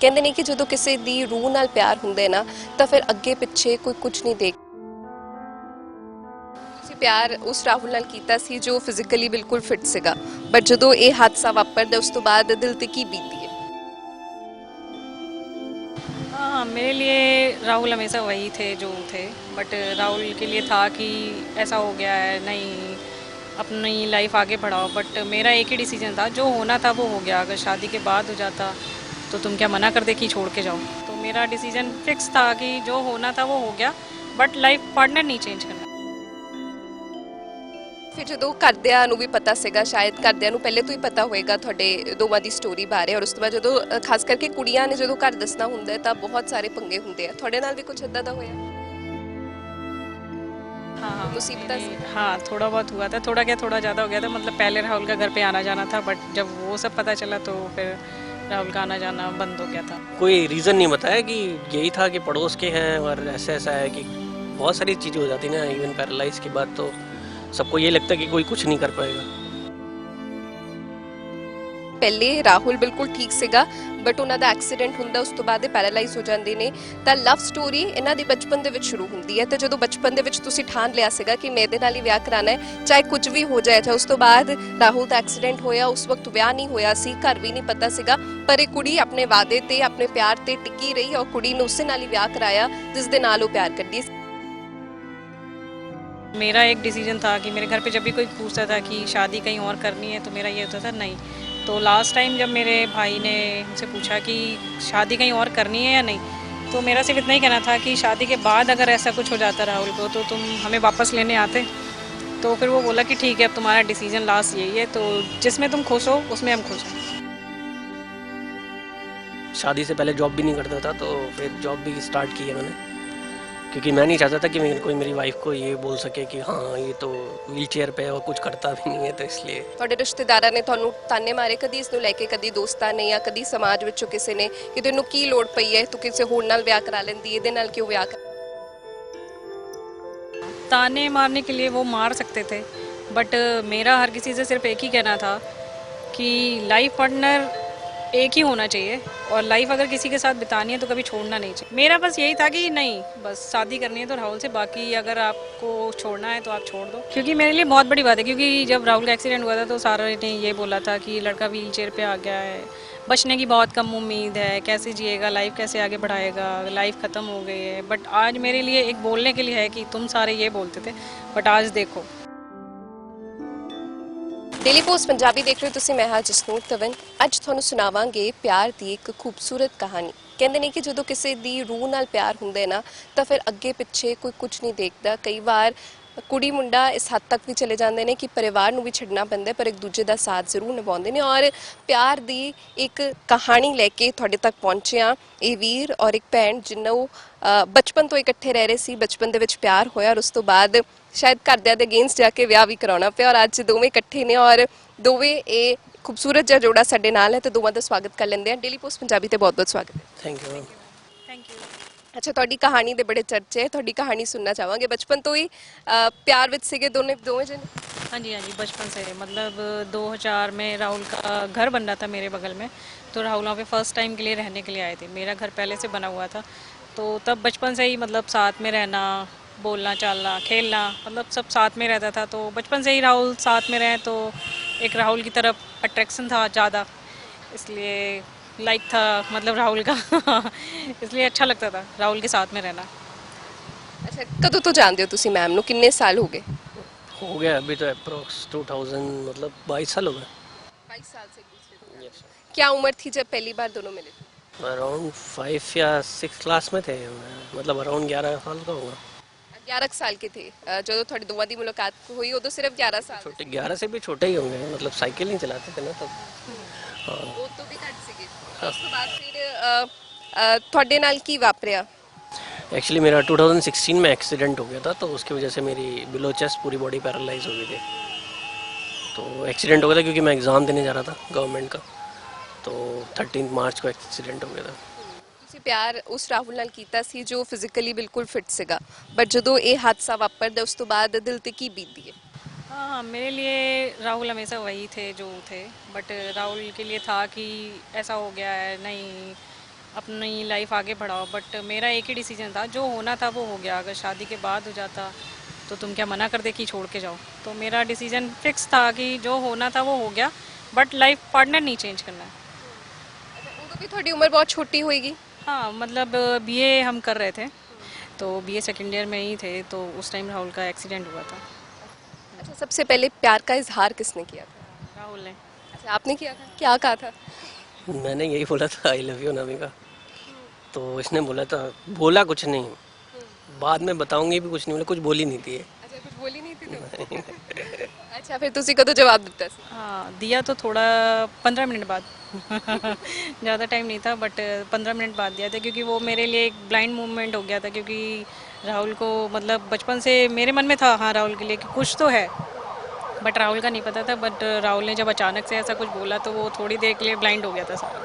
ਕਹਿੰਦੇ ਨੇ ਕਿ ਜਦੋਂ ਕਿਸੇ ਦੀ ਰੂਹ ਨਾਲ ਪਿਆਰ ਹੁੰਦਾ ਹੈ ਨਾ ਤਾਂ ਫਿਰ ਅੱਗੇ ਪਿੱਛੇ ਕੋਈ ਕੁਝ ਨਹੀਂ ਦੇਖ। ਤੁਸੀਂ ਪਿਆਰ ਉਸ ਰਾਹੁਲ ਨਾਲ ਕੀਤਾ ਸੀ ਜੋ ਫਿਜ਼ੀਕਲੀ ਬਿਲਕੁਲ ਫਿਟ ਸੀਗਾ, ਬਟ ਜਦੋਂ ਇਹ ਹਾਦਸਾ ਵਾਪਰਦਾ ਉਸ ਤੋਂ ਬਾਅਦ ਦਿਲ ਤੇ ਕੀ ਬੀਤਦੀ ਹੈ? हाँ, मेरे लिए राहुल हमेशा वही थे जो थे। बट राहुल के लिए था कि ऐसा हो गया है, नहीं अपनी लाइफ आगे बढ़ाओ। बट मेरा एक ही डिसीजन था, जो होना था वो हो गया। अगर शादी के बाद हो जाता तो तुम क्या मना कर दे कि छोड़ के जाओ। तो मेरा डिसीजन फिक्स था कि जो होना था वो हो गया, बट लाइफ पार्टनर नहीं चेंज करना। ਫਿਰ ਜਦੋਂ ਘਰਦਿਆਂ ਨੂੰ ਵੀ ਪਤਾ ਸੀਗਾ, ਸ਼ਾਇਦ ਘਰਦਿਆਂ ਨੂੰ ਪਹਿਲੇ ਤੋਂ ਹੀ ਪਤਾ ਹੋਏਗਾ ਤੁਹਾਡੇ ਦੋਵਾਂ ਦੀ ਸਟੋਰੀ ਬਾਰੇ, ਔਰ ਉਸ ਤੋਂ ਬਾਅਦ ਜਦੋਂ ਖਾਸ ਕਰਕੇ ਕੁੜੀਆਂ ਨੇ ਜਦੋਂ ਘਰ ਦੱਸਣਾ ਹੁੰਦਾ ਹੈ ਤਾਂ ਬਹੁਤ ਸਾਰੇ ਪੰਗੇ ਹੁੰਦੇ ਆ। ਤੁਹਾਡੇ ਨਾਲ ਵੀ ਕੁਝ ਏਦਾਂ ਦਾ होया? हाँ, मुसीबत हाँ, थोड़ा बहुत हुआ था। थोड़ा क्या, थोड़ा ज़्यादा हो गया था। मतलब पहले राहुल का घर पे आना जाना था, बट जब वो सब पता चला तो फिर राहुल का आना जाना बंद हो गया था। कोई रीज़न नहीं बताया कि यही था कि पड़ोस के हैं और ऐसा ऐसा है कि बहुत सारी चीज़ें हो जाती ना। इवन पैरालाइज के बाद तो सबको ये लगता है कि कोई कुछ नहीं कर पाएगा। ਪਹਿਲੇ ਰਾਹੁਲ ਬਿਲਕੁਲ ਠੀਕ ਸੀਗਾ, ਬਟ ਉਹਨਾਂ ਦਾ ਐਕਸੀਡੈਂਟ ਹੁੰਦਾ, ਉਸ ਤੋਂ ਬਾਅਦ ਇਹ ਪੈਰਾਲਾਈਜ਼ ਹੋ ਜਾਂਦੇ ਨੇ। ਤਾਂ ਲਵ ਸਟੋਰੀ ਇਹਨਾਂ ਦੀ ਬਚਪਨ ਦੇ ਵਿੱਚ ਸ਼ੁਰੂ ਹੁੰਦੀ ਹੈ। ਤੇ ਜਦੋਂ ਬਚਪਨ ਦੇ ਵਿੱਚ ਤੁਸੀਂ ਠਾਣ ਲਿਆ ਸੀਗਾ ਕਿ ਮੈਂ ਇਹਦੇ ਨਾਲ ਹੀ ਵਿਆਹ ਕਰਾਣਾ ਹੈ, ਚਾਹੇ ਕੁਝ ਵੀ ਹੋ ਜਾਏ। ਚਾਹੇ ਉਸ ਤੋਂ ਬਾਅਦ ਰਾਹੁਲ ਦਾ ਐਕਸੀਡੈਂਟ ਹੋਇਆ, ਉਸ ਵਕਤ ਵਿਆਹ ਨਹੀਂ ਹੋਇਆ ਸੀ, ਘਰ ਵੀ ਨਹੀਂ ਪਤਾ ਸੀਗਾ, ਪਰ ਇਹ ਕੁੜੀ ਆਪਣੇ ਵਾਅਦੇ ਤੇ ਆਪਣੇ ਪਿਆਰ ਤੇ ਟਿੱਕੀ ਰਹੀ ਔਰ ਕੁੜੀ ਨੂੰ ਉਸੇ ਨਾਲ ਹੀ ਵਿਆਹ ਕਰਾਇਆ ਜਿਸ ਦੇ ਨਾਲ ਉਹ ਪਿਆਰ ਕਰਦੀ ਸੀ। मेरा एक डिसीजन था कि मेरे घर पे जब भी कोई पूछता था कि शादी कहीं और करनी है तो मेरा ये होता था नहीं। तो लास्ट टाइम जब मेरे भाई ने मुझसे पूछा कि शादी कहीं और करनी है या नहीं, तो मेरा सिर्फ इतना ही कहना था कि शादी के बाद अगर ऐसा कुछ हो जाता राहुल को तो तुम हमें वापस लेने आते। तो फिर वो बोला कि ठीक है, अब तुम्हारा डिसीजन लास्ट यही है, तो जिसमें तुम खुश हो उसमें हम खुश हैं। शादी से पहले जॉब भी नहीं करता था, तो फिर जॉब भी स्टार्ट की है मैंने, क्योंकि मैं नहीं चाहता था कि कोई मेरी वाइफ को ये बोल सके कि हाँ ये तो व्हील चेयर पे है और कुछ करता भी नहीं है। तो इसलिए ਤੁਹਾਡੇ ਰਿਸ਼ਤੇਦਾਰਾਂ ਨੇ ਤੁਹਾਨੂੰ ਤਾਨੇ ਮਾਰੇ ਕਦੀ ਇਸ ਨੂੰ ਲੈ ਕੇ? ਕਦੀ ਦੋਸਤਾਂ ਨੇ ਜਾਂ ਕਦੀ ਸਮਾਜ ਵਿੱਚੋਂ ਕਿਸੇ ਨੇ ਕਿ ਤੈਨੂੰ ਕੀ ਲੋੜ ਪਈ ਹੈ, ਤੂੰ ਕਿਸੇ ਹੋਰ ਨਾਲ ਵਿਆਹ ਕਰਾ ਲੈਂਦੀ, ਇਹਦੇ ਨਾਲ ਕਿਉਂ ਵਿਆਹ ਕਰ? ताने मारने के लिए वो मार सकते थे, बट मेरा हर किसी से सिर्फ एक ही कहना था कि लाइफ पार्टनर एक ही होना चाहिए, और लाइफ अगर किसी के साथ बितानी है तो कभी छोड़ना नहीं चाहिए। मेरा बस यही था कि नहीं, बस शादी करनी है तो राहुल से, बाकी अगर आपको छोड़ना है तो आप छोड़ दो। क्योंकि मेरे लिए बहुत बड़ी बात है, क्योंकि जब राहुल का एक्सीडेंट हुआ था तो सारा ने ये बोला था कि लड़का व्हील चेयर पे आ गया है, बचने की बहुत कम उम्मीद है, कैसे जिएगा, लाइफ कैसे आगे बढ़ाएगा, लाइफ ख़त्म हो गई है। बट आज मेरे लिए एक बोलने के लिए है कि तुम सारे ये बोलते थे, बट आज देखो। ਡੇਲੀ ਪੋਸਟ ਪੰਜਾਬੀ ਦੇਖ ਰਹੇ ਹੋ ਤੁਸੀਂ, ਮੈਂ ਹਾਂ ਜਸਨੂਰ ਤਵਨ। ਅੱਜ ਤੁਹਾਨੂੰ ਸੁਣਾਵਾਂਗੇ ਪਿਆਰ ਦੀ ਇੱਕ ਖੂਬਸੂਰਤ ਕਹਾਣੀ। ਕਹਿੰਦੇ ਨੇ ਕਿ ਜਦੋਂ ਕਿਸੇ ਦੀ ਰੂਹ ਨਾਲ ਪਿਆਰ ਹੁੰਦਾ ਹੈ ਨਾ ਤਾਂ ਫਿਰ ਅੱਗੇ ਪਿੱਛੇ ਕੋਈ ਕੁਝ ਨਹੀਂ ਦੇਖਦਾ। ਕਈ ਵਾਰ ਕੁੜੀ ਮੁੰਡਾ ਇਸ ਹੱਦ ਤੱਕ ਵੀ ਚਲੇ ਜਾਂਦੇ ਨੇ ਕਿ ਪਰਿਵਾਰ ਨੂੰ ਵੀ ਛੱਡਣਾ ਪੈਂਦਾ, ਪਰ ਇੱਕ ਦੂਜੇ ਦਾ ਸਾਥ ਜ਼ਰੂਰ ਨਿਭਾਉਂਦੇ ਨੇ। ਔਰ ਪਿਆਰ ਦੀ ਇੱਕ ਕਹਾਣੀ ਲੈ ਕੇ ਤੁਹਾਡੇ ਤੱਕ ਪਹੁੰਚੇ ਹਾਂ। ਇਹ ਵੀਰ ਔਰ ਇੱਕ ਭੈਣ ਜਿਹਨੂੰ ਬਚਪਨ ਤੋਂ ਇਕੱਠੇ ਰਹਿ ਰਹੇ ਸੀ, ਬਚਪਨ ਦੇ ਵਿੱਚ ਪਿਆਰ ਹੋਇਆ ਔਰ ਉਸ ਤੋਂ ਬਾਅਦ ਸ਼ਾਇਦ ਘਰਦਿਆਂ ਦੇ ਅਗੇਂਸਟ ਜਾ ਕੇ ਵਿਆਹ ਵੀ ਕਰਾਉਣਾ ਪਿਆ, ਔਰ ਅੱਜ ਦੋਵੇਂ ਇਕੱਠੇ ਨੇ ਔਰ ਦੋਵੇਂ ਇਹ ਖੂਬਸੂਰਤ ਜਿਹਾ ਜੋੜਾ ਸਾਡੇ ਨਾਲ ਹੈ। ਤੇ ਦੋਵਾਂ ਦਾ ਸਵਾਗਤ ਕਰ ਲੈਂਦੇ ਹਾਂ ਡੇਲੀ ਪੋਸਟ ਪੰਜਾਬੀ ਤੇ। ਬਹੁਤ ਬਹੁਤ ਸਵਾਗਤ ਹੈ। Thank you. Thank you. ਅੱਛਾ, ਤੁਹਾਡੀ ਕਹਾਣੀ ਦੇ ਬੜੇ ਚਰਚੇ, ਤੁਹਾਡੀ ਕਹਾਣੀ ਸੁਣਨਾ ਚਾਹਾਂਗੇ। ਬਚਪਨ ਤੋਂ ਹੀ ਪਿਆਰ ਵਿੱਚ ਸੀਗੇ ਦੋਵੇਂ ਜਣੇ? हाँ जी, हाँ जी, बचपन से। मतलब 2000 में राहुल का घर बन रहा था मेरे बगल में, तो राहुल वहाँ पे फर्स्ट टाइम के लिए रहने के लिए आए थे। मेरा घर पहले से बना हुआ था, तो तब बचपन से ही मतलब साथ में रहना, बोलना चालना, खेलना, मतलब सब साथ में रहता था। तो बचपन से ही राहुल साथ में रहे, तो एक राहुल की तरफ अट्रैक्शन था ज़्यादा, इसलिए लाइक था मतलब राहुल का इसलिए अच्छा लगता था राहुल के साथ में रहना। ਅੱਛਾ, ਕਦੋਂ ਤੋਂ ਜਾਣਦੇ ਹੋ ਤੁਸੀਂ ਮੈਮ ਨੂੰ? ਕਿੰਨੇ ਸਾਲ ਹੋ ਗਏ? हो गया अभी तो अप्रोक्स 2000, मतलब 22 साल हो गए। 22 साल से एक दूसरे को। क्या उम्र थी जब पहली बार दोनों मिले थे? अराउंड 5 या 6 क्लास में थे, मतलब अराउंड 11 साल का होगा। 11 ਸਾਲ के थे ਜਦੋਂ ਤੁਹਾਡੀ ਦੋਵਾਂ ਦੀ ਮੁਲਾਕਾਤ ਹੋਈ, ਉਦੋਂ ਸਿਰਫ 11 ਸਾਲ छोटे 11 से भी छोटे ही होंगे, मतलब साइकिल नहीं चलाते थे ना तब। हाँ। ਉਹ ਤੋਂ ਵੀ ਘੱਟ ਸੀਗੇ। ਉਸ ਤੋਂ ਬਾਅਦ ਫਿਰ ਤੁਹਾਡੇ ਨਾਲ ਕੀ ਵਾਪਰਿਆ? एक्चुअली मेरा 2016 में एक्सीडेंट हो गया था, तो उसकी वजह से मेरी बिलो चेस्ट पूरी बॉडी पैरालाइज हो गई थी। तो एक्सीडेंट हो गया था क्योंकि मैं एग्ज़ाम देने जा रहा था गवर्नमेंट का, तो 13 मार्च को एक्सीडेंट हो गया था। ਤੁਸੀਂ ਪਿਆਰ ਉਸ ਰਾਹੁਲ ਨਾਲ ਕੀਤਾ ਸੀ ਜੋ ਫਿਜ਼ੀਕਲੀ ਬਿਲਕੁਲ ਫਿਟ ਸੀਗਾ, ਬਟ ਜਦੋਂ ਇਹ ਹਾਦਸਾ ਵਾਪਰਦਾ ਉਸ ਤੋਂ ਬਾਅਦ ਦਿਲ ਤੇ ਕੀ ਬੀਤਦੀ ਹੈ? हाँ, मेरे लिए राहुल हमेशा वही थे जो थे। बट राहुल के लिए था कि ऐसा हो गया है, नहीं अपनी लाइफ आगे बढ़ाओ। बट मेरा एक ही डिसीजन था, जो होना था वो हो गया। अगर शादी के बाद हो जाता तो तुम क्या मना कर दे कि छोड़ के जाओ। तो मेरा डिसीजन फिक्स था कि जो होना था वो हो गया, बट लाइफ पार्टनर नहीं चेंज करना है। अच्छा, उਦੋਂ ਵੀ ਤੁਹਾਡੀ उम्र बहुत छोटी होएगी। हाँ, मतलब बीए हम कर रहे थे, तो बीए सेकेंड ईयर में ही थे, तो उस टाइम राहुल का एक्सीडेंट हुआ था। अच्छा, सबसे पहले प्यार का इजहार किसने किया था? राहुल ने। अच्छा, आपने किया था, क्या कहा था? मैंने यही बोला था आई लव यू नामिका। तो इसने बोला था, बोला कुछ नहीं, बाद में बताऊंगी भी कुछ नहीं बोला, कुछ बोली नहीं थी ये। अच्छा, कुछ बोली नहीं थी तुम? अच्छा, फिर ਤੁਸੀਂ ਕਦੋਂ जवाब ਦਿੱਤਾ ਸੀ? हाँ, दिया तो थोड़ा 15 मिनट बाद। ज़्यादा टाइम नहीं था, बट 15 मिनट बाद दिया था, क्योंकि वो मेरे लिए एक ब्लाइंड मूवमेंट हो गया था। क्योंकि राहुल को मतलब बचपन से मेरे मन में था, हाँ राहुल के लिए कि कुछ तो है, बट राहुल का नहीं पता था। बट राहुल ने जब अचानक से ऐसा कुछ बोला तो वो थोड़ी देर के लिए ब्लाइंड हो गया था सारा।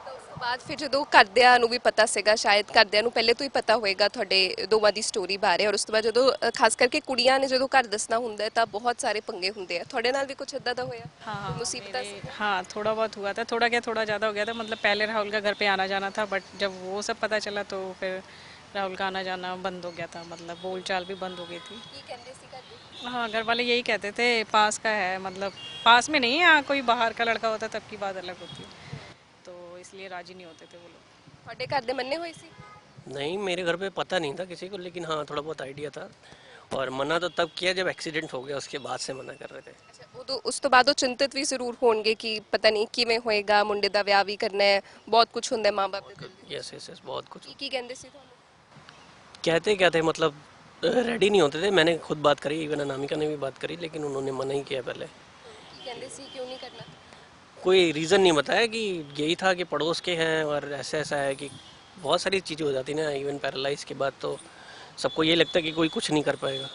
ਤਾਂ ਉਸ ਤੋਂ ਬਾਅਦ ਫਿਰ ਜਦੋਂ ਘਰਦਿਆਂ ਨੂੰ ਵੀ ਪਤਾ ਸੀਗਾ, ਸ਼ਾਇਦ ਘਰਦਿਆਂ ਨੂੰ ਪਹਿਲੇ ਤੋਂ ਹੀ ਪਤਾ ਹੋਏਗਾ ਤੁਹਾਡੇ ਦੋਵਾਂ ਦੀ ਸਟੋਰੀ ਬਾਰੇ, ਔਰ ਉਸ ਤੋਂ ਬਾਅਦ ਜਦੋਂ ਖਾਸ ਕਰਕੇ ਕੁੜੀਆਂ ਨੇ ਜਦੋਂ ਘਰ ਦੱਸਣਾ ਹੁੰਦਾ ਹੈ ਤਾਂ ਬਹੁਤ ਸਾਰੇ ਪੰਗੇ ਹੁੰਦੇ ਆ। ਤੁਹਾਡੇ ਨਾਲ ਵੀ ਕੁਝ ਇਦਾਂ ਦਾ ਹੋਇਆ? हाँ, ਮੁਸੀਬਤਾਂ ਸੀ? हाँ, थोड़ा बहुत हुआ था। थोड़ा क्या, थोड़ा ज़्यादा हो गया था। मतलब पहले राहुल का घर पे आना जाना था, बट जब वो सब पता चला तो फिर राहुल का आना जाना बंद हो गया था। मतलब बोल चाल भी बंद हो गई थी। ਕੀ ਕਹਿੰਦੇ ਸੀ ਘਰਦੇ? हाँ, घर वाले यही कहते थे, पास का है, मतलब पास में नहीं है, हाँ कोई बाहर का लड़का होता तब की बात अलग होती, तो इसलिए राजी नहीं होते थे वो लोग। ਤੁਹਾਡੇ ਘਰ ਦੇ ਮੰਨੇ ਹੋਏ ਸੀ? नहीं, मेरे घर पे पता नहीं था किसी को, लेकिन हाँ थोड़ा बहुत आइडिया था। और मना तो तब किया जब एक्सीडेंट हो गया, उसके बाद से मना कर रहे थे। ਅੱਛਾ, ਉਦੋਂ ਉਸ ਤੋਂ ਬਾਅਦ ਉਹ ਚਿੰਤਤ ਵੀ ਜ਼ਰੂਰ ਹੋਣਗੇ ਕਿ ਪਤਾ ਨਹੀਂ ਕਿਵੇਂ ਹੋਏਗਾ, ਮੁੰਡੇ ਦਾ ਵਿਆਹ ਵੀ ਕਰਨਾ ਹੈ, ਬਹੁਤ ਕੁਝ ਹੁੰਦਾ ਹੈ ਮਾਂ-ਬਾਪ ਦੇ ਦਿਲ ਵਿੱਚ। यस यस यस, बहुत कुछ। ਕੀ ਕਹਿੰਦੇ ਸੀ ਤੁਹਾਨੂੰ? कहते क्या थे, मतलब रेडी नहीं होते थे। मैंने खुद बात करी, इवन अनामिका ने भी बात करी, लेकिन उन्होंने मना ही किया पहले। ਕੀ ਕਹਿੰਦੇ ਸੀ ਕਿਉਂ ਨਹੀਂ करना? कोई रीज़न नहीं बताया, कि यही था कि पड़ोस के हैं और ऐसा ऐसा है कि बहुत सारी चीज़ें हो जाती ना। इवन पैरालाइज के बाद तो सबको ये लगता है कि कोई कुछ नहीं कर पाएगा।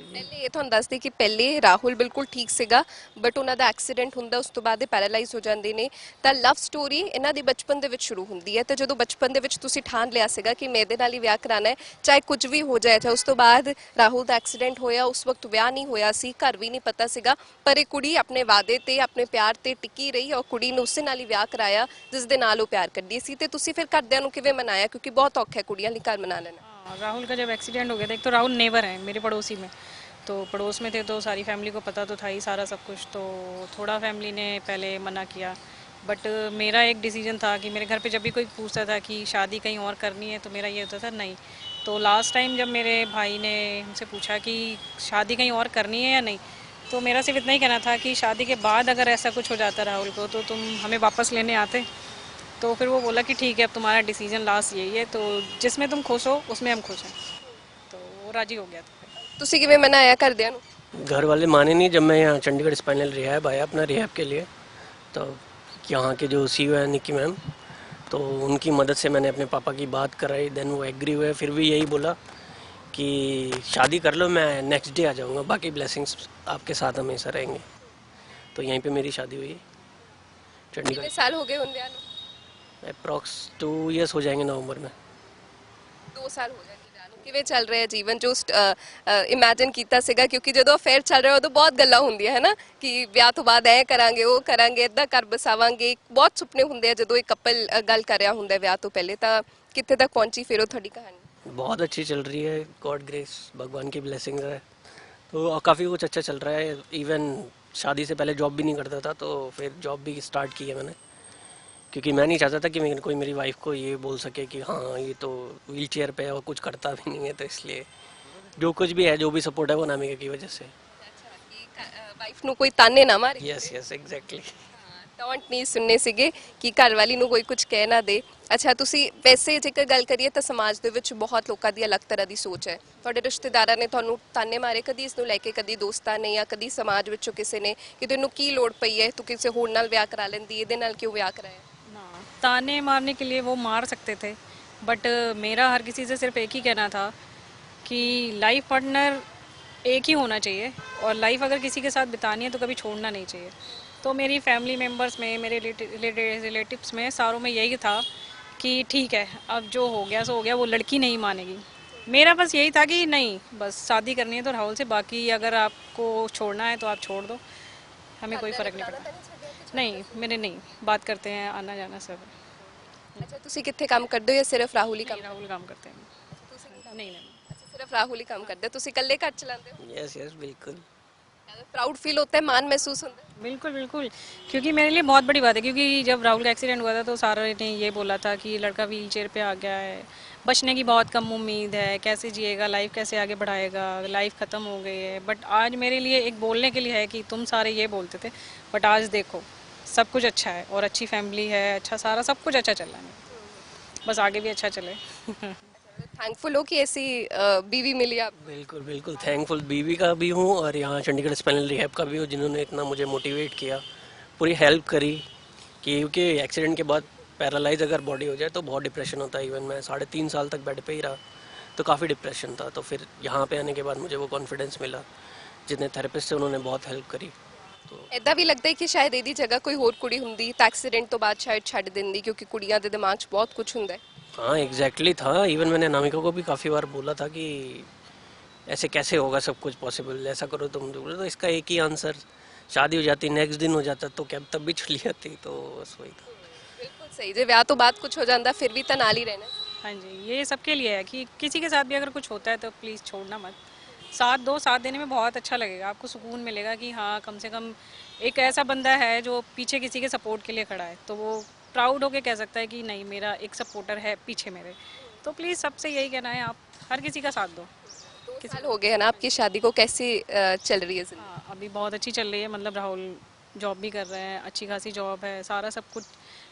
ਪਹਿਲੇ ਇਹ ਤੁਹਾਨੂੰ ਦੱਸਦੀ ਕਿ ਪਹਿਲੇ ਰਾਹੁਲ ਬਿਲਕੁਲ ਠੀਕ ਸੀਗਾ, ਬਟ ਉਹਨਾਂ ਦਾ ਐਕਸੀਡੈਂਟ ਹੁੰਦਾ, ਉਸ ਤੋਂ ਬਾਅਦ ਇਹ ਪੈਰਾਲਾਈਜ਼ ਹੋ ਜਾਂਦੇ ਨੇ। ਤਾਂ ਲਵ ਸਟੋਰੀ ਇਹਨਾਂ ਦੀ ਬਚਪਨ ਦੇ ਵਿੱਚ ਸ਼ੁਰੂ ਹੁੰਦੀ ਹੈ। ਤੇ ਜਦੋਂ ਬਚਪਨ ਦੇ ਵਿੱਚ ਤੁਸੀਂ ਠਾਣ ਲਿਆ ਸੀਗਾ ਕਿ ਮੇਰੇ ਨਾਲ ਹੀ ਵਿਆਹ ਕਰਾਣਾ ਹੈ, ਚਾਹੇ ਕੁਝ ਵੀ ਹੋ ਜਾਏ। ਚਾਹੇ ਉਸ ਤੋਂ ਬਾਅਦ ਰਾਹੁਲ ਦਾ ਐਕਸੀਡੈਂਟ ਹੋਇਆ, ਉਸ ਵਕਤ ਵਿਆਹ ਨਹੀਂ ਹੋਇਆ ਸੀ, ਘਰ ਵੀ ਨਹੀਂ ਪਤਾ ਸੀਗਾ, ਪਰ ਇਹ ਕੁੜੀ ਆਪਣੇ ਵਾਅਦੇ ਤੇ ਆਪਣੇ ਪਿਆਰ ਤੇ ਟਿੱਕੀ ਰਹੀ ਔਰ ਕੁੜੀ ਨੂੰ ਉਸੇ ਨਾਲ ਹੀ ਵਿਆਹ ਕਰਾਇਆ ਜਿਸ ਦੇ ਨਾਲ ਉਹ ਪਿਆਰ ਕਰਦੀ ਸੀ। ਤੇ ਤੁਸੀਂ ਫਿਰ ਘਰਦਿਆਂ ਨੂੰ ਕਿਵੇਂ ਮਨਾਇਆ, ਕਿਉਂਕਿ ਬਹੁਤ ਔਖਾ ਹੈ ਕੁੜੀਆਂ ਲਈ ਘਰ ਮਨਾ ਲੈਣਾ। हाँ, राहुल का जब एक्सीडेंट हो गया था, एक तो राहुल नेबर है मेरे पड़ोसी में, तो पड़ोस में थे, तो सारी फैमिली को पता तो था ही सारा सब कुछ। तो थोड़ा फैमिली ने पहले मना किया, बट मेरा एक डिसीजन था कि मेरे घर पे जब भी कोई पूछता था कि शादी कहीं और करनी है, तो मेरा ये होता था नहीं। तो लास्ट टाइम जब मेरे भाई ने हमसे पूछा कि शादी कहीं और करनी है या नहीं, तो मेरा सिर्फ इतना ही कहना था कि शादी के बाद अगर ऐसा कुछ हो जाता राहुल को तो तुम हमें वापस लेने आते। तो फिर वो बोला कि ठीक है, अब तुम्हारा डिसीजन लास्ट यही है, तो जिसमें तुम खुश हो उसमें हम खुश हैं। तो वो राजी हो गया था। ਤੁਸੀਂ ਕਿਵੇਂ ਮਨਾਇਆ ਘਰਦਿਆਂ ਨੂੰ? घर वाले माने नहीं। जब मैं यहाँ चंडीगढ़ स्पाइनल रिहैब आया अपना रिहैब के लिए, तो यहाँ के जो सीईओ है निक्की मैम, तो उनकी मदद से मैंने अपने पापा की बात कराई। देन वो एग्री हुए। फिर भी यही बोला कि शादी कर लो, मैं नेक्स्ट डे आ जाऊँगा, बाकी ब्लेसिंग्स आपके साथ हमेशा रहेंगे। तो यहीं पे मेरी शादी हुई ਕਿੰਨੇ चंडीगढ़। ਸਾਲ ਹੋ ਗਏ ਹੁਣ ਵਿਆਹ ਨੂੰ? अप्रॉक्स 2 इयर्स हो जाएंगे नवंबर में। 2 ਸਾਲ ਹੋ ਜਾਣਗੇ ਵਿਆਹ ਨੂੰ। ਕਿਵੇਂ ਚੱਲ ਰਿਹਾ ਜੀਵਨ ਜੋ ਇਮੇਜਿਨ ਕੀਤਾ ਸੀਗਾ, ਕਿਉਂਕਿ ਜਦੋਂ ਅਫੇਅਰ ਚੱਲ ਰਿਹਾ ਉਦੋਂ ਬਹੁਤ ਗੱਲਾਂ ਹੁੰਦੀਆਂ ਹੈ ਨਾ ਕਿ ਵਿਆਹ ਤੋਂ ਬਾਅਦ ਐ ਕਰਾਂਗੇ, ਉਹ ਕਰਾਂਗੇ, ਇਦਾਂ ਘਰ ਬਸਾਵਾਂਗੇ, ਬਹੁਤ ਸੁਪਨੇ ਹੁੰਦੇ ਆ ਜਦੋਂ ਇੱਕ ਕਪਲ ਗੱਲ ਕਰ ਰਿਹਾ ਹੁੰਦਾ ਹੈ ਵਿਆਹ ਤੋਂ ਪਹਿਲੇ। ਤਾਂ ਕਿੱਥੇ ਤੱਕ ਪਹੁੰਚੀ ਫਿਰ ਉਹ ਤੁਹਾਡੀ ਕਹਾਣੀ? बहुत अच्छी चल रही है, गॉड ग्रेस, भगवान की ब्लेसिंग है। तो काफ़ी कुछ अच्छा चल रहा है। इवन शादी से पहले जॉब भी नहीं करता था, तो फिर जॉब भी स्टार्ट की है मैंने, क्योंकि मैं नहीं चाहता था कि कोई मेरी वाइफ को ये बोल सके कि हाँ ये तो व्हील चेयर पे है और कुछ करता भी नहीं है। तो इसलिए जो कुछ भी है, जो भी सपोर्ट है, वो नामिका की वजह से। ਅੱਛਾ, ਕਿ ਵਾਈਫ ਨੂੰ ਕੋਈ ਤਾਨੇ ਨਾ ਮਾਰੇ, यस यस एग्जैक्टली। ਟੌਂਟ ਨਹੀਂ ਸੁਣਨੇ ਸੀਗੇ ਕਿ ਘਰ ਵਾਲੀ ਨੂੰ ਕੋਈ ਕੁਝ ਕਹਿ ਨਾ ਦੇ। ਅੱਛਾ, ਤੁਸੀਂ ਵੈਸੇ ਜੇਕਰ ਗੱਲ ਕਰੀਏ ਤਾਂ ਸਮਾਜ ਦੇ ਵਿੱਚ ਬਹੁਤ ਲੋਕਾਂ ਦੀ ਅਲੱਗ ਤਰ੍ਹਾਂ ਦੀ ਸੋਚ ਹੈ। ਤੁਹਾਡੇ ਰਿਸ਼ਤੇਦਾਰਾਂ ਨੇ ਤੁਹਾਨੂੰ ਤਾਨੇ ਮਾਰੇ ਕਦੀ ਇਸ ਨੂੰ ਲੈ ਕੇ, ਕਦੀ ਦੋਸਤਾਂ ਨੇ ਜਾਂ ਕਦੀ ਸਮਾਜ ਵਿੱਚੋਂ ਕਿਸੇ ਨੇ ਕਿ ਤੈਨੂੰ ਕੀ ਲੋੜ ਪਈ ਹੈ, ਤੂੰ ਕਿਸੇ ਹੋਰ ਨਾਲ ਵਿਆਹ ਕਰਾ ਲੈਂਦੀ, ਇਹਦੇ ਨਾਲ ਕਿਉਂ ਵਿਆਹ ਕਰਾਇਆ? ना, ताने मारने के लिए वो मार सकते थे, बट मेरा हर किसी से सिर्फ एक ही कहना था कि लाइफ पार्टनर एक ही होना चाहिए, और लाइफ अगर किसी के साथ बितानी है तो कभी छोड़ना नहीं चाहिए। तो मेरी फैमिली मेम्बर्स में, मेरे रिलेटिव्स में, सारों में यही था कि ठीक है, अब जो हो गया सो हो गया, वो लड़की नहीं मानेगी। मेरा बस यही था कि नहीं, बस शादी करनी है तो राहुल से, बाकी अगर आपको छोड़ना है तो आप छोड़ दो, हमें कोई फ़र्क नहीं पड़ता। नहीं, मेरे नहीं, बात करते हैं, आना जाना सब। ਅੱਛਾ ਤੁਸੀਂ ਕਿੱਥੇ ਕੰਮ ਕਰਦੇ ਹੋ ਜਾਂ ਸਿਰਫ ਰਾਹੁਲ ਹੀ ਕੰਮ नहीं, राहुल काम करते हैं। ਤੁਸੀਂ ਨਹੀਂ ਕੰਮ नहीं नहीं ਅੱਛਾ ਸਿਰਫ ਰਾਹੁਲ ਹੀ ਕੰਮ ਕਰਦੇ ਹੋ ਤੁਸੀਂ ਇਕੱਲੇ ਘਰ ਚਲਾਉਂਦੇ ਹੋ यस यस बिल्कुल। प्राउड फील होता है मान महसूस होता है बिल्कुल बिल्कुल, क्योंकि मेरे लिए बहुत बड़ी बात है, क्योंकि जब राहुल का एक्सीडेंट हुआ था तो सारे ने ये बोला था कि लड़का व्हील चेयर पे आ गया है, बचने की बहुत कम उम्मीद है, कैसे जिएगा, लाइफ कैसे आगे बढ़ाएगा, लाइफ ख़त्म हो गई है। बट आज मेरे लिए एक बोलने के लिए है कि तुम सारे ये बोलते थे, बट आज देखो सब कुछ अच्छा है और अच्छी फैमिली है, अच्छा सारा सब कुछ अच्छा चल रहा है, बस आगे भी अच्छा चले। थैंकफुल हो कि ऐसी बीवी मिली आप बिल्कुल बिल्कुल थैंकफुल बीवी का भी हूँ और यहाँ चंडीगढ़ स्पाइनल रिहैब का भी हूँ, जिन्होंने इतना मुझे मोटिवेट किया, पूरी हेल्प करी। कि क्योंकि एक्सीडेंट के बाद पैरालाइज अगर बॉडी हो जाए तो बहुत डिप्रेशन होता है। इवन मैं 3.5 साल तक बेड पे ही रहा, तो काफ़ी डिप्रेशन था। तो फिर यहाँ पे आने के बाद मुझे वो कॉन्फिडेंस मिला, जितने थेरेपिस्ट थे उन्होंने बहुत हेल्प करी। तो ਇਦਾਂ ਵੀ ਲੱਗਦਾ ਹੈ ਕਿ ਸ਼ਾਇਦ ਇਹਦੀ ਜਗ੍ਹਾ ਕੋਈ ਹੋਰ ਕੁੜੀ ਹੁੰਦੀ ਤਾਂ ਐਕਸੀਡੈਂਟ ਤੋਂ ਬਾਅਦ ਸ਼ਾਇਦ ਛੱਡ ਦਿੰਦੀ ਕਿਉਂਕਿ ਕੁੜੀਆਂ ਦੇ ਦਿਮਾਗ 'ਚ ਬਹੁਤ ਕੁਝ ਹੁੰਦਾ ਹੈ हाँ एग्जैक्टली था। इवन मैंने अनामिका को भी काफ़ी बार बोला था कि ऐसे कैसे होगा सब कुछ पॉसिबल, ऐसा करो तुम। तो बोले तो इसका एक ही आंसर, शादी हो जाती, नेक्स्ट दिन हो जाता तो कैब तब भी चली जाती। तो बस वही था। ਬਿਲਕੁਲ ਸਹੀ ਜੇ ਵਿਆਹ ਤੋਂ ਬਾਅਦ ਕੁਝ ਹੋ ਜਾਂਦਾ ਫਿਰ ਵੀ ਤਾਂ ਨਾਲ ਹੀ ਰਹਿਣਾ हाँ जी, ये सबके लिए है कि किसी के साथ भी अगर कुछ होता है तो प्लीज़ छोड़ना मत, साथ दो, साथ देने में बहुत अच्छा लगेगा, आपको सुकून मिलेगा कि हाँ कम से कम एक ऐसा बंदा है जो पीछे किसी के सपोर्ट के लिए खड़ा है, तो वो प्राउड होके कह सकता है कि नहीं मेरा एक सपोर्टर है पीछे मेरे। तो प्लीज़ सबसे यही कहना है, आप हर किसी का साथ दो। 2 साल हो गए हैं ना आपकी शादी को कैसी चल रही है जिंदगी हाँ, अभी बहुत अच्छी चल रही है, मतलब राहुल जॉब भी कर रहे हैं, अच्छी खासी जॉब है, सारा सब कुछ,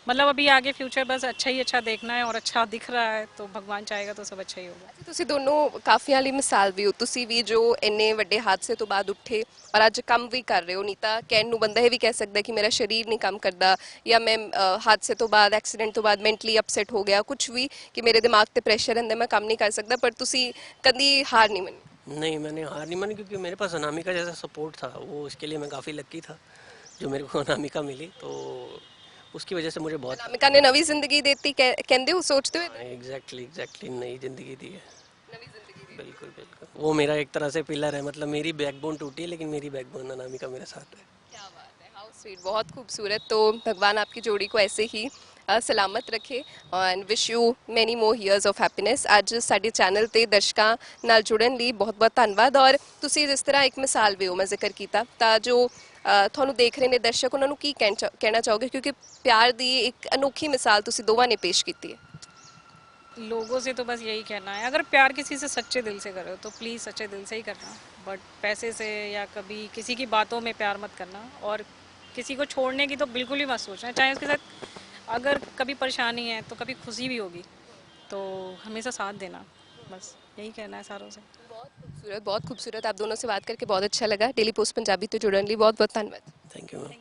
मतलब अभी आगे फ्यूचर बस अच्छा ही अच्छा देखना है और अच्छा दिख रहा है, तो भगवान चाहेगा तो सब अच्छा ही होगा। ਅੱਛਾ ਤੁਸੀਂ ਦੋਨੋਂ ਕਾਫੀਆਂ ਲਈ ਮਿਸਾਲ ਵੀ ਹੋ ਤੁਸੀਂ ਵੀ ਜੋ ਇੰਨੇ ਵੱਡੇ ਹਾਦਸੇ ਤੋਂ ਬਾਅਦ ਉੱਠੇ ਔਰ ਅੱਜ ਕੰਮ ਵੀ ਕਰ ਰਹੇ ਹੋ ਨਹੀਂ ਤਾਂ ਕਹਿਣ ਨੂੰ ਬੰਦਾ ਇਹ ਵੀ ਕਹਿ ਸਕਦਾ ਕਿ ਮੇਰਾ ਸਰੀਰ ਨਹੀਂ ਕੰਮ ਕਰਦਾ ਜਾਂ ਮੈਂ ਹਾਦਸੇ ਤੋਂ ਬਾਅਦ ਐਕਸੀਡੈਂਟ ਤੋਂ ਬਾਅਦ ਮੈਂਟਲੀ ਅਪਸੈਟ ਹੋ ਗਿਆ ਕੁਝ ਵੀ ਕਿ ਮੇਰੇ ਦਿਮਾਗ ਤੇ ਪ੍ਰੈਸ਼ਰ ਰਹਿੰਦਾ ਮੈਂ ਕੰਮ ਨਹੀਂ ਕਰ ਸਕਦਾ ਪਰ ਤੁਸੀਂ ਕਦੀ ਹਾਰ ਨਹੀਂ ਮੰਨੀ नहीं मैंने हार नहीं मानी, क्योंकि मेरे पास अनामिका जैसा सपोर्ट था। वो उसके लिए मैं काफ़ी लक्की था जो मेरे को अनामिका मिली। तो उसकी वजह से मुझे बहुत ਅਨਾਮਿਕਾ ਨੇ ਨਵੀਂ ਜ਼ਿੰਦਗੀ ਦਿੱਤੀ ਕਹਿੰਦੇ ਹੋ ਸੋਚਦੇ ਹੋ एग्जैक्टली नई ज़िंदगी दी है। ਨਵੀਂ ਜ਼ਿੰਦਗੀ बिल्कुल बिल्कुल वो मेरा एक तरह से पिलर है, मतलब मेरी बैकबोन टूटी है लेकिन मेरी बैकबोन अनामिका मेरे साथ है। क्या बात है, हाउ स्वीट, बहुत खूबसूरत। तो भगवान आपकी जोड़ी को ऐसे ही सलामत रखे and wish you many more years of happiness. ਅੱਜ ਸਾਡੇ ਚੈਨਲ ਤੇ ਦਰਸ਼ਕਾਂ ਨਾਲ ਜੁੜਨ ਲਈ ਬਹੁਤ ਬਹੁਤ ਧੰਨਵਾਦ ਔਰ ਤੁਸੀਂ ਜਿਸ ਤਰ੍ਹਾਂ ਇੱਕ ਮਿਸਾਲ ਵੀ ਹੋ ਮੈਂ ਜ਼ਿਕਰ ਕੀਤਾ ਤਾਂ ਜੋ ਤੁਹਾਨੂੰ ਦੇਖ ਰਹੇ ਨੇ ਦਰਸ਼ਕ ਉਹਨਾਂ ਨੂੰ ਕੀ ਕਹਿਣਾ ਚਾਹੋਗੇ ਕਿਉਂਕਿ ਪਿਆਰ ਦੀ ਇੱਕ ਅਨੋਖੀ ਮਿਸਾਲ ਤੁਸੀਂ ਦੋਵਾਂ ਨੇ ਪੇਸ਼ ਕੀਤੀ ਹੈ लोगों से तो बस यही कहना है, अगर प्यार किसी से सच्चे दिल से करो तो प्लीज़ सच्चे दिल से ही करना, बट पैसे से या कभी किसी की बातों में प्यार मत करना, और किसी को छोड़ने की तो बिल्कुल भी मत सोचना। चाहे उसके साथ अगर कभी परेशानी है तो कभी खुशी भी होगी, तो हमेशा साथ देना, बस यही कहना है सारों से। बहुत खूबसूरत। आप दोनों से बात करके बहुत अच्छा लगा। डेली पोस्ट पंजाबी तो जुड़ने लिए बहुत बहुत धन्यवाद। Thank you ma'am.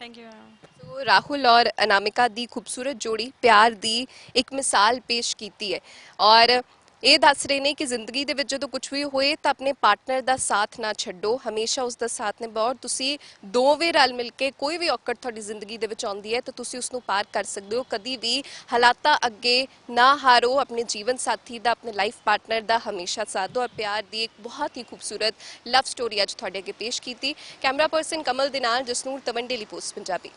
Thank you ma'am. So Rahul ਔਰ ਅਨਾਮਿਕਾ ਦੀ ਖੂਬਸੂਰਤ ਜੋੜੀ ਪਿਆਰ ਦੀ ਇੱਕ ਮਿਸਾਲ ਪੇਸ਼ ਕੀਤੀ ਹੈ ਔਰ ਇਹ ਦੱਸ ਰਹੇ ਨੇ ਕਿ ਜ਼ਿੰਦਗੀ ਦੇ ਵਿੱਚ ਜਦੋਂ ਕੁਝ ਵੀ ਹੋਏ ਤਾਂ ਆਪਣੇ ਪਾਰਟਨਰ ਦਾ ਸਾਥ ਨਾ ਛੱਡੋ, ਹਮੇਸ਼ਾ ਉਸ ਦਾ ਸਾਥ ਨਿਭਾਓ। ਤੁਸੀਂ ਦੋਵੇਂ ਰਲ ਮਿਲ ਕੇ ਕੋਈ ਵੀ ਔਕੜ ਤੁਹਾਡੀ ਜ਼ਿੰਦਗੀ ਦੇ ਵਿੱਚ ਆਉਂਦੀ ਹੈ ਤਾਂ ਤੁਸੀਂ ਉਸ ਨੂੰ ਪਾਰ ਕਰ ਸਕਦੇ ਹੋ। ਕਦੀ ਵੀ ਹਾਲਾਤਾਂ ਅੱਗੇ ਨਾ ਹਾਰੋ, ਆਪਣੇ ਜੀਵਨ ਸਾਥੀ ਦਾ, ਆਪਣੇ ਲਾਈਫ ਪਾਰਟਨਰ ਦਾ ਹਮੇਸ਼ਾ ਸਾਥ ਦਿਓ। ਔਰ ਪਿਆਰ ਦੀ ਇੱਕ ਬਹੁਤ ਹੀ ਖੂਬਸੂਰਤ ਲਵ ਸਟੋਰੀ ਅੱਜ ਤੁਹਾਡੇ ਅੱਗੇ ਪੇਸ਼ ਕੀਤੀ। ਕੈਮਰਾ ਪਰਸਨ ਕਮਲ ਦੇ ਨਾਲ ਜਸਨੂਰ ਤਵਨ, ਡੇਲੀ ਪੋਸਟ ਪੰਜਾਬੀ।